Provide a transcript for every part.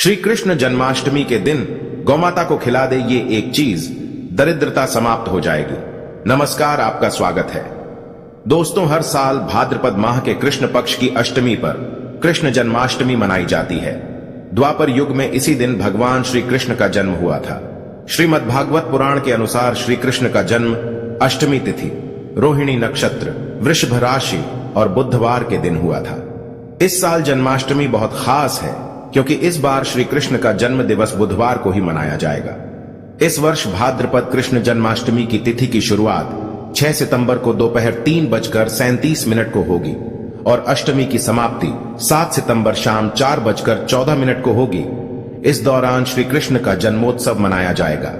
श्री कृष्ण जन्माष्टमी के दिन गौमाता को खिला दे ये एक चीज, दरिद्रता समाप्त हो जाएगी। नमस्कार, आपका स्वागत है। दोस्तों, हर साल भाद्रपद माह के कृष्ण पक्ष की अष्टमी पर कृष्ण जन्माष्टमी मनाई जाती है। द्वापर युग में इसी दिन भगवान श्री कृष्ण का जन्म हुआ था। श्रीमद्भागवत पुराण के अनुसार श्री कृष्ण का जन्म अष्टमी तिथि, रोहिणी नक्षत्र, वृषभ राशि और बुधवार के दिन हुआ था। इस साल जन्माष्टमी बहुत खास है क्योंकि इस बार श्री कृष्ण का जन्म दिवस बुधवार को ही मनाया जाएगा। इस वर्ष भाद्रपद कृष्ण जन्माष्टमी की तिथि की शुरुआत 6 सितंबर को दोपहर 3:37 को होगी और अष्टमी की समाप्ति 7 सितंबर शाम 4:14 को होगी। इस दौरान श्री कृष्ण का जन्मोत्सव मनाया जाएगा।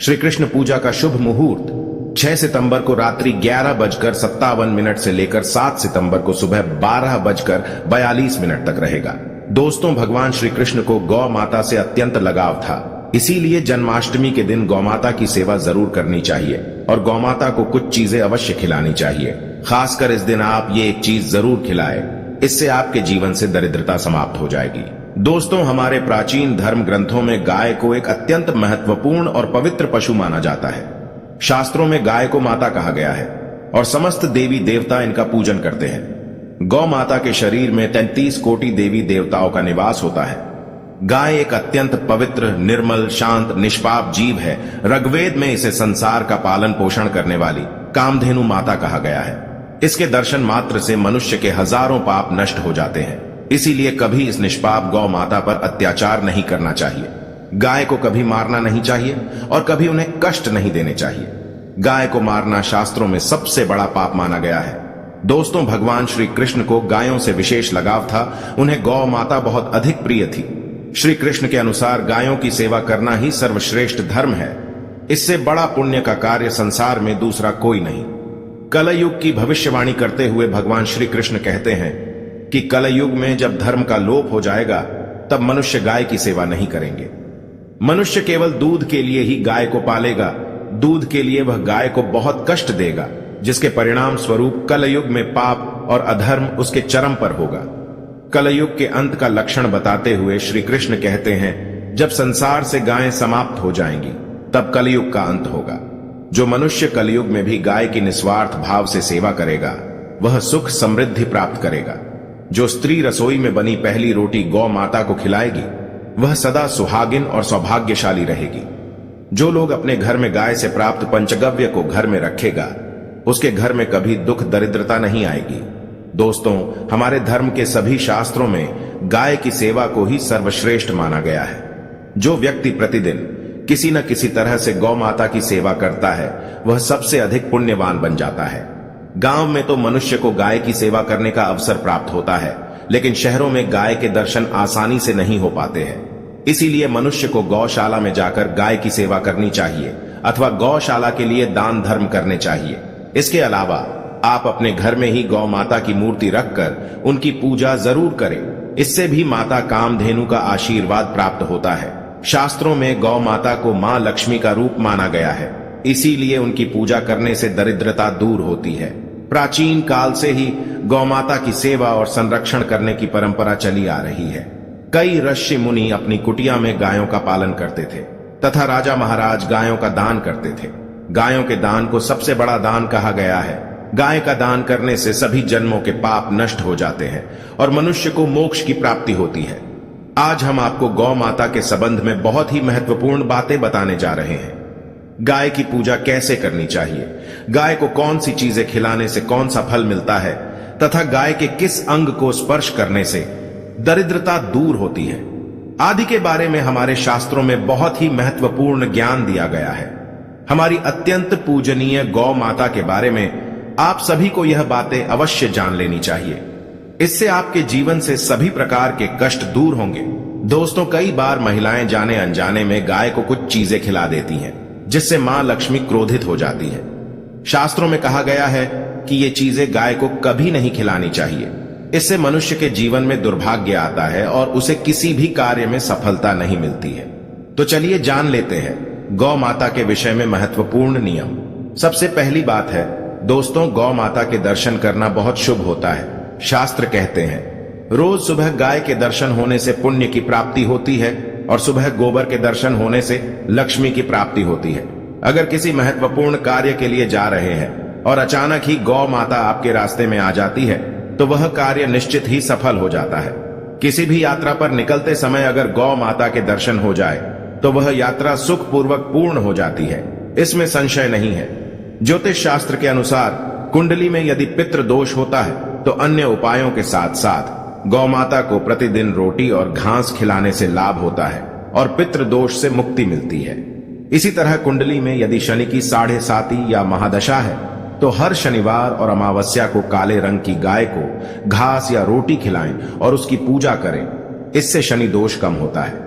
श्री कृष्ण पूजा का शुभ मुहूर्त 6 सितंबर को रात्रि 11:57 से लेकर 7 सितंबर को सुबह 12:42 तक रहेगा। दोस्तों, भगवान श्री कृष्ण को गौ माता से अत्यंत लगाव था, इसीलिए जन्माष्टमी के दिन गौ माता की सेवा जरूर करनी चाहिए और गौ माता को कुछ चीजें अवश्य खिलानी चाहिए। खासकर इस दिन आप ये एक चीज जरूर खिलाएं, इससे आपके जीवन से दरिद्रता समाप्त हो जाएगी। दोस्तों, हमारे प्राचीन धर्म ग्रंथों में गाय को एक अत्यंत महत्वपूर्ण और पवित्र पशु माना जाता है। शास्त्रों में गाय को माता कहा गया है और समस्त देवी देवता इनका पूजन करते हैं। गौ माता के शरीर में 33 कोटि देवी देवताओं का निवास होता है। गाय एक अत्यंत पवित्र, निर्मल, शांत, निष्पाप जीव है। ऋग्वेद में इसे संसार का पालन पोषण करने वाली कामधेनु माता कहा गया है। इसके दर्शन मात्र से मनुष्य के हजारों पाप नष्ट हो जाते हैं। इसीलिए कभी इस निष्पाप गौ माता पर अत्याचार नहीं करना चाहिए। गाय को कभी मारना नहीं चाहिए और कभी उन्हें कष्ट नहीं देने चाहिए। गाय को मारना शास्त्रों में सबसे बड़ा पाप माना गया है। दोस्तों, भगवान श्री कृष्ण को गायों से विशेष लगाव था। उन्हें गौ माता बहुत अधिक प्रिय थी। श्री कृष्ण के अनुसार गायों की सेवा करना ही सर्वश्रेष्ठ धर्म है। इससे बड़ा पुण्य का कार्य संसार में दूसरा कोई नहीं। कलयुग की भविष्यवाणी करते हुए भगवान श्री कृष्ण कहते हैं कि कलयुग में जब धर्म का लोप हो जाएगा तब मनुष्य गाय की सेवा नहीं करेंगे। मनुष्य केवल दूध के लिए ही गाय को पालेगा। दूध के लिए वह गाय को बहुत कष्ट देगा, जिसके परिणाम स्वरूप कलयुग में पाप और अधर्म उसके चरम पर होगा। कलयुग के अंत का लक्षण बताते हुए श्री कृष्ण कहते हैं, जब संसार से गायें समाप्त हो जाएंगी तब कलयुग का अंत होगा। जो मनुष्य कलयुग में भी गाय की निस्वार्थ भाव से सेवा करेगा वह सुख समृद्धि प्राप्त करेगा। जो स्त्री रसोई में बनी पहली रोटी गौ माता को खिलाएगी वह सदा सुहागिन और सौभाग्यशाली रहेगी। जो लोग अपने घर में गाय से प्राप्त पंचगव्य को घर में रखेगा उसके घर में कभी दुख दरिद्रता नहीं आएगी। दोस्तों, हमारे धर्म के सभी शास्त्रों में गाय की सेवा को ही सर्वश्रेष्ठ माना गया है। जो व्यक्ति प्रतिदिन किसी न किसी तरह से गौ माता की सेवा करता है वह सबसे अधिक पुण्यवान बन जाता है। गांव में तो मनुष्य को गाय की सेवा करने का अवसर प्राप्त होता है, लेकिन शहरों में गाय के दर्शन आसानी से नहीं हो पाते हैं। इसीलिए मनुष्य को गौशाला में जाकर गाय की सेवा करनी चाहिए अथवा गौशाला के लिए दान धर्म करने चाहिए। इसके अलावा आप अपने घर में ही गौ माता की मूर्ति रखकर उनकी पूजा जरूर करें। इससे भी माता कामधेनु का आशीर्वाद प्राप्त होता है। शास्त्रों में गौ माता को मां लक्ष्मी का रूप माना गया है, इसीलिए उनकी पूजा करने से दरिद्रता दूर होती है। प्राचीन काल से ही गौ माता की सेवा और संरक्षण करने की परंपरा चली आ रही है। कई ऋषि मुनि अपनी कुटिया में गायों का पालन करते थे तथा राजा महाराज गायों का दान करते थे। गायों के दान को सबसे बड़ा दान कहा गया है। गाय का दान करने से सभी जन्मों के पाप नष्ट हो जाते हैं और मनुष्य को मोक्ष की प्राप्ति होती है। आज हम आपको गौ माता के संबंध में बहुत ही महत्वपूर्ण बातें बताने जा रहे हैं। गाय की पूजा कैसे करनी चाहिए, गाय को कौन सी चीजें खिलाने से कौन सा फल मिलता है तथा गाय के किस अंग को स्पर्श करने से दरिद्रता दूर होती है आदि के बारे में हमारे शास्त्रों में बहुत ही महत्वपूर्ण ज्ञान दिया गया है। हमारी अत्यंत पूजनीय गौ माता के बारे में आप सभी को यह बातें अवश्य जान लेनी चाहिए। इससे आपके जीवन से सभी प्रकार के कष्ट दूर होंगे। दोस्तों, कई बार महिलाएं जाने अनजाने में गाय को कुछ चीजें खिला देती हैं, जिससे मां लक्ष्मी क्रोधित हो जाती है। शास्त्रों में कहा गया है कि ये चीजें गाय को कभी नहीं खिलानी चाहिए। इससे मनुष्य के जीवन में दुर्भाग्य आता है और उसे किसी भी कार्य में सफलता नहीं मिलती है। तो चलिए जान लेते हैं गौ माता के विषय में महत्वपूर्ण नियम। सबसे पहली बात है दोस्तों, गौ माता के दर्शन करना बहुत शुभ होता है। शास्त्र कहते हैं रोज सुबह गाय के दर्शन होने से पुण्य की प्राप्ति होती है और सुबह गोबर के दर्शन होने से लक्ष्मी की प्राप्ति होती है। अगर किसी महत्वपूर्ण कार्य के लिए जा रहे हैं और अचानक ही गौ माता आपके रास्ते में आ जाती है तो वह कार्य निश्चित ही सफल हो जाता है। किसी भी यात्रा पर निकलते समय अगर गौ माता के दर्शन हो जाए तो वह यात्रा सुखपूर्वक पूर्ण हो जाती है, इसमें संशय नहीं है। ज्योतिष शास्त्र के अनुसार कुंडली में यदि पितृ दोष होता है तो अन्य उपायों के साथ साथ गौ माता को प्रतिदिन रोटी और घास खिलाने से लाभ होता है और पितृ दोष से मुक्ति मिलती है। इसी तरह कुंडली में यदि शनि की 7.5 या महादशा है तो हर शनिवार और अमावस्या को काले रंग की गाय को घास या रोटी खिलाएं और उसकी पूजा करें, इससे शनि दोष कम होता है।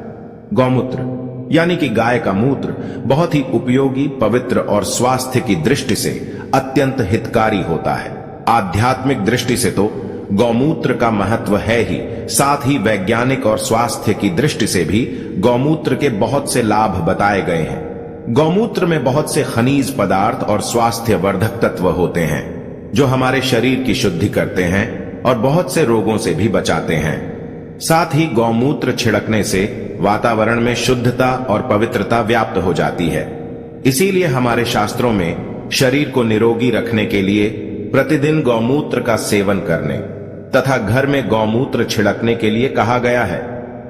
गौमूत्र यानी कि गाय का मूत्र बहुत ही उपयोगी, पवित्र और स्वास्थ्य की दृष्टि से अत्यंत हितकारी होता है। आध्यात्मिक दृष्टि से तो गौमूत्र का महत्व है ही, साथ ही वैज्ञानिक और स्वास्थ्य की दृष्टि से भी गौमूत्र के बहुत से लाभ बताए गए हैं। गौमूत्र में बहुत से खनिज पदार्थ और स्वास्थ्य वर्धक तत्व होते हैं जो हमारे शरीर की शुद्धि करते हैं और बहुत से रोगों से भी बचाते हैं। साथ ही गौमूत्र छिड़कने से वातावरण में शुद्धता और पवित्रता व्याप्त हो जाती है। इसीलिए हमारे शास्त्रों में शरीर को निरोगी रखने के लिए प्रतिदिन गौमूत्र का सेवन करने तथा घर में गौमूत्र छिड़कने के लिए कहा गया है।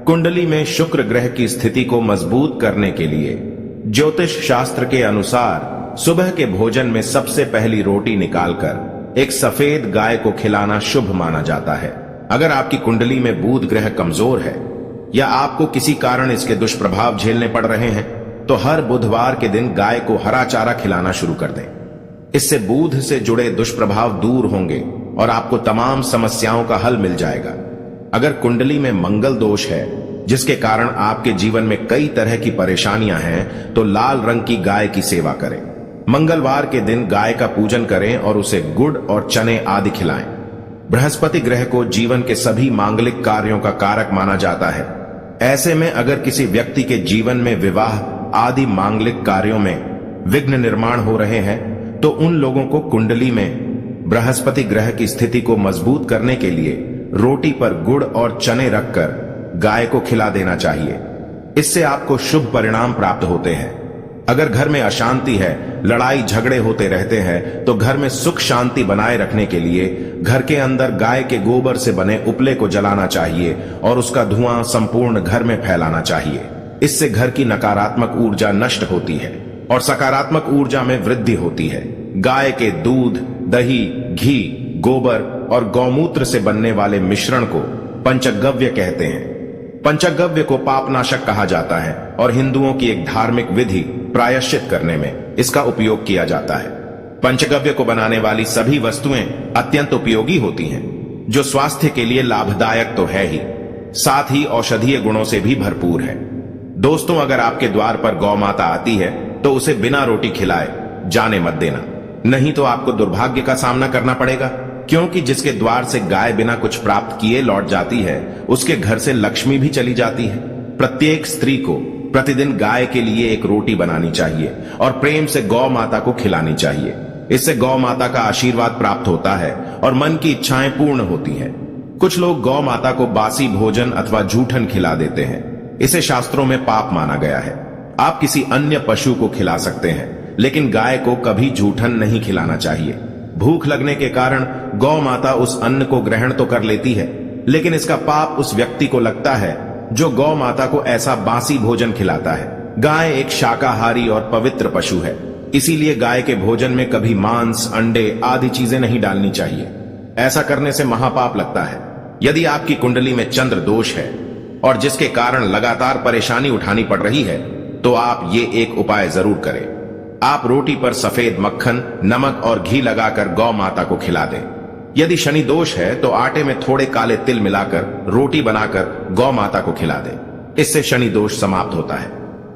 कुंडली में शुक्र ग्रह की स्थिति को मजबूत करने के लिए ज्योतिष शास्त्र के अनुसार सुबह के भोजन में सबसे पहली रोटी निकालकर एक सफेद गाय को खिलाना शुभ माना जाता है। अगर आपकी कुंडली में बुध ग्रह कमजोर है या आपको किसी कारण इसके दुष्प्रभाव झेलने पड़ रहे हैं तो हर बुधवार के दिन गाय को हरा चारा खिलाना शुरू कर दें। इससे बुध से जुड़े दुष्प्रभाव दूर होंगे और आपको तमाम समस्याओं का हल मिल जाएगा। अगर कुंडली में मंगल दोष है जिसके कारण आपके जीवन में कई तरह की परेशानियां हैं तो लाल रंग की गाय की सेवा करें। मंगलवार के दिन गाय का पूजन करें और उसे गुड़ और चने आदि खिलाएं। बृहस्पति ग्रह को जीवन के सभी मांगलिक कार्यों का कारक माना जाता है। ऐसे में अगर किसी व्यक्ति के जीवन में विवाह आदि मांगलिक कार्यों में विघ्न निर्माण हो रहे हैं तो उन लोगों को कुंडली में बृहस्पति ग्रह की स्थिति को मजबूत करने के लिए रोटी पर गुड़ और चने रखकर गाय को खिला देना चाहिए। इससे आपको शुभ परिणाम प्राप्त होते हैं। अगर घर में अशांति है, लड़ाई झगड़े होते रहते हैं तो घर में सुख शांति बनाए रखने के लिए घर के अंदर गाय के गोबर से बने उपले को जलाना चाहिए और उसका धुआं संपूर्ण घर में फैलाना चाहिए। इससे घर की नकारात्मक ऊर्जा नष्ट होती है और सकारात्मक ऊर्जा में वृद्धि होती है। गाय के दूध, दही, घी, गोबर और गौमूत्र से बनने वाले मिश्रण को पंचगव्य कहते हैं। पंचगव्य को पापनाशक कहा जाता है और हिंदुओं की एक धार्मिक विधि प्रायश्चित करने में इसका उपयोग किया जाता है। पंचगव्य को बनाने वाली सभी वस्तुएं अत्यंत उपयोगी होती हैं, जो स्वास्थ्य के लिए लाभदायक तो है ही, साथ ही औषधीय गुणों से भी भरपूर है। दोस्तों, अगर आपके द्वार पर गौ माता आती है तो उसे बिना रोटी खिलाए जाने मत देना, नहीं तो आपको दुर्भाग्य का सामना करना पड़ेगा। क्योंकि जिसके द्वार से गाय बिना कुछ प्राप्त किए लौट जाती है उसके घर से लक्ष्मी भी चली जाती है। प्रत्येक स्त्री को प्रतिदिन गाय के लिए एक रोटी बनानी चाहिए और प्रेम से गौ माता को खिलानी चाहिए। इससे गौ माता का आशीर्वाद प्राप्त होता है और मन की इच्छाएं पूर्ण होती हैं। कुछ लोग गौ माता को बासी भोजन अथवा जूठन खिला देते हैं। इसे शास्त्रों में पाप माना गया है। आप किसी अन्य पशु को खिला सकते हैं, लेकिन गाय को कभी जूठन नहीं खिलाना चाहिए। भूख लगने के कारण गौ माता उस अन्न को ग्रहण तो कर लेती है, लेकिन इसका पाप उस व्यक्ति को लगता है जो गौ माता को ऐसा बासी भोजन खिलाता है। गाय एक शाकाहारी और पवित्र पशु है, इसीलिए गाय के भोजन में कभी मांस, अंडे आदि चीजें नहीं डालनी चाहिए। ऐसा करने से महापाप लगता है। यदि आपकी कुंडली में चंद्र दोष है और जिसके कारण लगातार परेशानी उठानी पड़ रही है तो आप ये एक उपाय जरूर करें। आप रोटी पर सफेद मक्खन, नमक और घी लगाकर गौ माता को खिला दें। यदि शनि दोष है तो आटे में थोड़े काले तिल मिलाकर रोटी बनाकर गौ माता को खिला दें। इससे शनि दोष समाप्त होता है।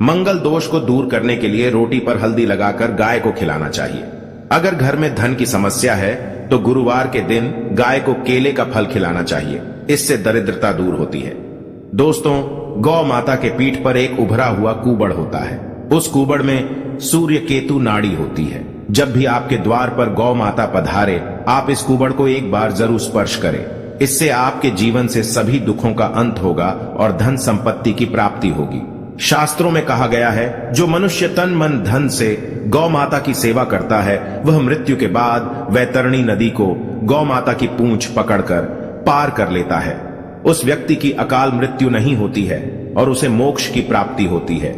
मंगल दोष को दूर करने के लिए रोटी पर हल्दी लगाकर गाय को खिलाना चाहिए। अगर घर में धन की समस्या है तो गुरुवार के दिन गाय को केले का फल खिलाना चाहिए। इससे दरिद्रता दूर होती है। दोस्तों, गौ माता के पीठ पर एक उभरा हुआ कूबड़ होता है। उस कूबड़ में सूर्य केतु नाड़ी होती है। जब भी आपके द्वार पर गौ माता पधारे, आप इस कूबड़ को एक बार जरूर स्पर्श करें। इससे आपके जीवन से सभी दुखों का अंत होगा और धन संपत्ति की प्राप्ति होगी। शास्त्रों में कहा गया है, जो मनुष्य तन मन धन से गौ माता की सेवा करता है, वह मृत्यु के बाद वैतरणी नदी को गौ माता की पूंछ पकड़कर पार कर लेता है। उस व्यक्ति की अकाल मृत्यु नहीं होती है और उसे मोक्ष की प्राप्ति होती है।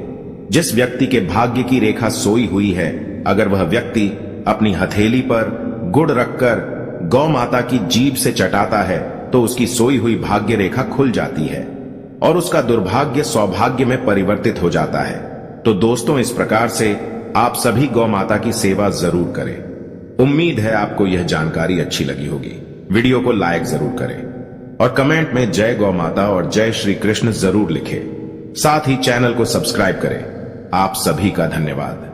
जिस व्यक्ति के भाग्य की रेखा सोई हुई है, अगर वह व्यक्ति अपनी हथेली पर गुड़ रखकर गौ माता की जीभ से चटाता है तो उसकी सोई हुई भाग्य रेखा खुल जाती है और उसका दुर्भाग्य सौभाग्य में परिवर्तित हो जाता है। तो दोस्तों, इस प्रकार से आप सभी गौ माता की सेवा जरूर करें। उम्मीद है आपको यह जानकारी अच्छी लगी होगी। वीडियो को लाइक जरूर करें और कमेंट में जय गौ माता और जय श्री कृष्ण जरूर लिखें। साथ ही चैनल को सब्सक्राइब करें। आप सभी का धन्यवाद।